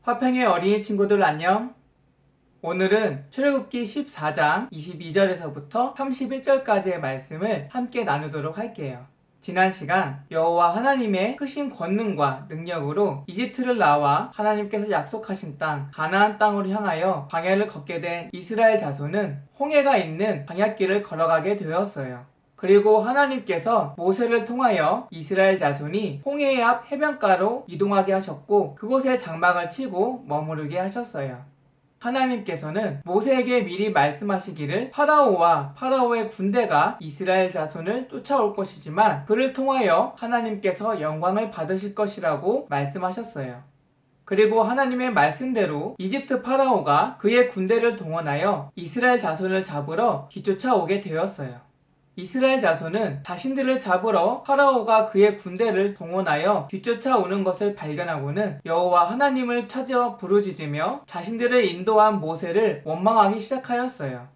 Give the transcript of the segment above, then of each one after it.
화평의 어린이 친구들 안녕. 오늘은 출애굽기 14장 22절에서부터 31절까지의 말씀을 함께 나누도록 할게요. 지난 시간 여호와 하나님의 크신 권능과 능력으로 이집트를 나와 하나님께서 약속하신 땅 가나안 땅으로 향하여 광야를 걷게 된 이스라엘 자손은 홍해가 있는 광야길을 걸어가게 되었어요. 그리고 하나님께서 모세를 통하여 이스라엘 자손이 홍해 앞 해변가로 이동하게 하셨고 그곳에 장막을 치고 머무르게 하셨어요. 하나님께서는 모세에게 미리 말씀하시기를 파라오와 파라오의 군대가 이스라엘 자손을 쫓아올 것이지만 그를 통하여 하나님께서 영광을 받으실 것이라고 말씀하셨어요. 그리고 하나님의 말씀대로 이집트 파라오가 그의 군대를 동원하여 이스라엘 자손을 잡으러 뒤쫓아오게 되었어요. 이스라엘 자손은 자신들을 잡으러 파라오가 그의 군대를 동원하여 뒤쫓아오는 것을 발견하고는 여호와 하나님을 찾아 부르짖으며 자신들을 인도한 모세를 원망하기 시작하였어요.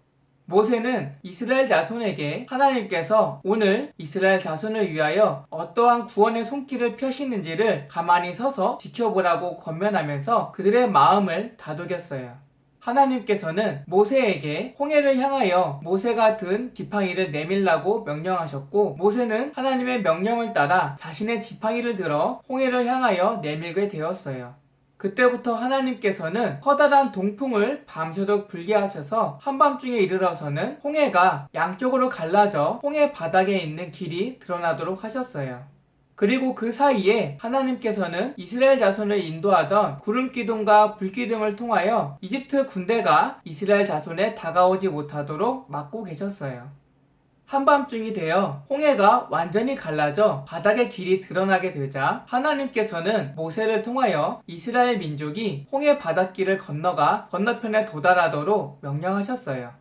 모세는 이스라엘 자손에게 하나님께서 오늘 이스라엘 자손을 위하여 어떠한 구원의 손길을 펴시는지를 가만히 서서 지켜보라고 권면하면서 그들의 마음을 다독였어요. 하나님께서는 모세에게 홍해를 향하여 모세가 든 지팡이를 내밀라고 명령하셨고 모세는 하나님의 명령을 따라 자신의 지팡이를 들어 홍해를 향하여 내밀게 되었어요. 그때부터 하나님께서는 커다란 동풍을 밤새도록 불게 하셔서 한밤중에 이르러서는 홍해가 양쪽으로 갈라져 홍해 바닥에 있는 길이 드러나도록 하셨어요. 그리고 그 사이에 하나님께서는 이스라엘 자손을 인도하던 구름기둥과 불기둥을 통하여 이집트 군대가 이스라엘 자손에 다가오지 못하도록 막고 계셨어요. 한밤중이 되어 홍해가 완전히 갈라져 바닥의 길이 드러나게 되자 하나님께서는 모세를 통하여 이스라엘 민족이 홍해 바닷길을 건너가 건너편에 도달하도록 명령하셨어요.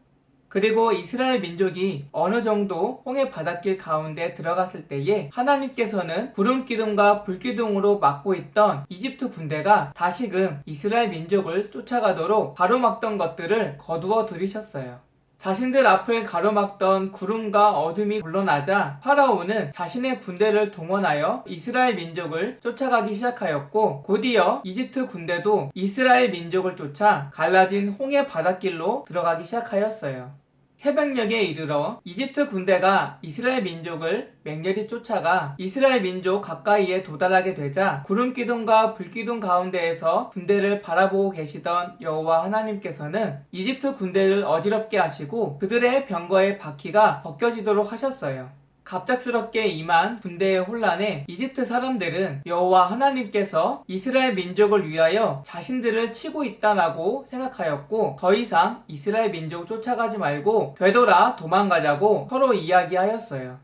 그리고 이스라엘 민족이 어느 정도 홍해 바닷길 가운데 들어갔을 때에 하나님께서는 구름기둥과 불기둥으로 막고 있던 이집트 군대가 다시금 이스라엘 민족을 쫓아가도록 가로막던 것들을 거두어 들이셨어요. 자신들 앞을 가로막던 구름과 어둠이 물러나자 파라오는 자신의 군대를 동원하여 이스라엘 민족을 쫓아가기 시작하였고 곧이어 이집트 군대도 이스라엘 민족을 쫓아 갈라진 홍해 바닷길로 들어가기 시작하였어요. 새벽녘에 이르러 이집트 군대가 이스라엘 민족을 맹렬히 쫓아가 이스라엘 민족 가까이에 도달하게 되자 구름기둥과 불기둥 가운데에서 군대를 바라보고 계시던 여호와 하나님께서는 이집트 군대를 어지럽게 하시고 그들의 병거의 바퀴가 벗겨지도록 하셨어요. 갑작스럽게 임한 군대의 혼란에 이집트 사람들은 여호와 하나님께서 이스라엘 민족을 위하여 자신들을 치고 있다라고 생각하였고 더 이상 이스라엘 민족을 쫓아가지 말고 되돌아 도망가자고 서로 이야기하였어요.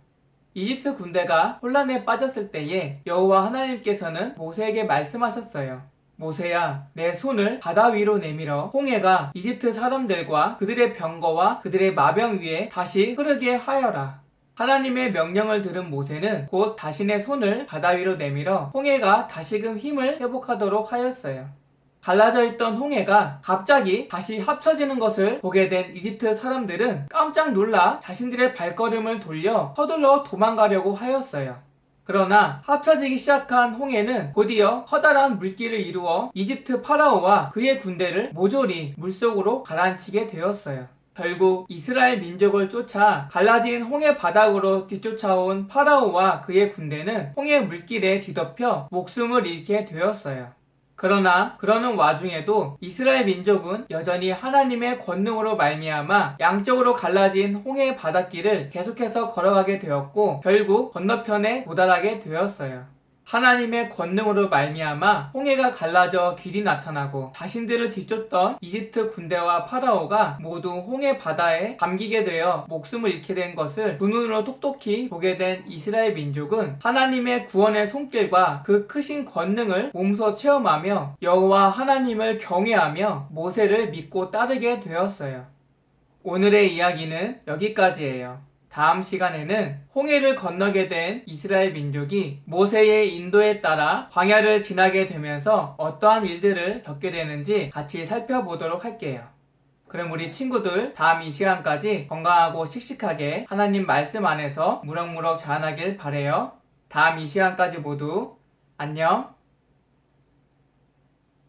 이집트 군대가 혼란에 빠졌을 때에 여호와 하나님께서는 모세에게 말씀하셨어요. 모세야, 내 손을 바다 위로 내밀어 홍해가 이집트 사람들과 그들의 병거와 그들의 마병 위에 다시 흐르게 하여라. 하나님의 명령을 들은 모세는 곧 자신의 손을 바다 위로 내밀어 홍해가 다시금 힘을 회복하도록 하였어요. 갈라져 있던 홍해가 갑자기 다시 합쳐지는 것을 보게 된 이집트 사람들은 깜짝 놀라 자신들의 발걸음을 돌려 서둘러 도망가려고 하였어요. 그러나 합쳐지기 시작한 홍해는 곧이어 커다란 물길을 이루어 이집트 파라오와 그의 군대를 모조리 물속으로 가라앉히게 되었어요. 결국 이스라엘 민족을 쫓아 갈라진 홍해 바닥으로 뒤쫓아온 파라오와 그의 군대는 홍해 물길에 뒤덮여 목숨을 잃게 되었어요. 그러나 그러는 와중에도 이스라엘 민족은 여전히 하나님의 권능으로 말미암아 양쪽으로 갈라진 홍해 바닷길을 계속해서 걸어가게 되었고 결국 건너편에 도달하게 되었어요. 하나님의 권능으로 말미암아 홍해가 갈라져 길이 나타나고 자신들을 뒤쫓던 이집트 군대와 파라오가 모두 홍해 바다에 잠기게 되어 목숨을 잃게 된 것을 두 눈으로 똑똑히 보게 된 이스라엘 민족은 하나님의 구원의 손길과 그 크신 권능을 몸소 체험하며 여호와 하나님을 경외하며 모세를 믿고 따르게 되었어요. 오늘의 이야기는 여기까지예요. 다음 시간에는 홍해를 건너게 된 이스라엘 민족이 모세의 인도에 따라 광야를 지나게 되면서 어떠한 일들을 겪게 되는지 같이 살펴보도록 할게요. 그럼 우리 친구들 다음 이 시간까지 건강하고 씩씩하게 하나님 말씀 안에서 무럭무럭 자라나길 바래요. 다음 이 시간까지 모두 안녕.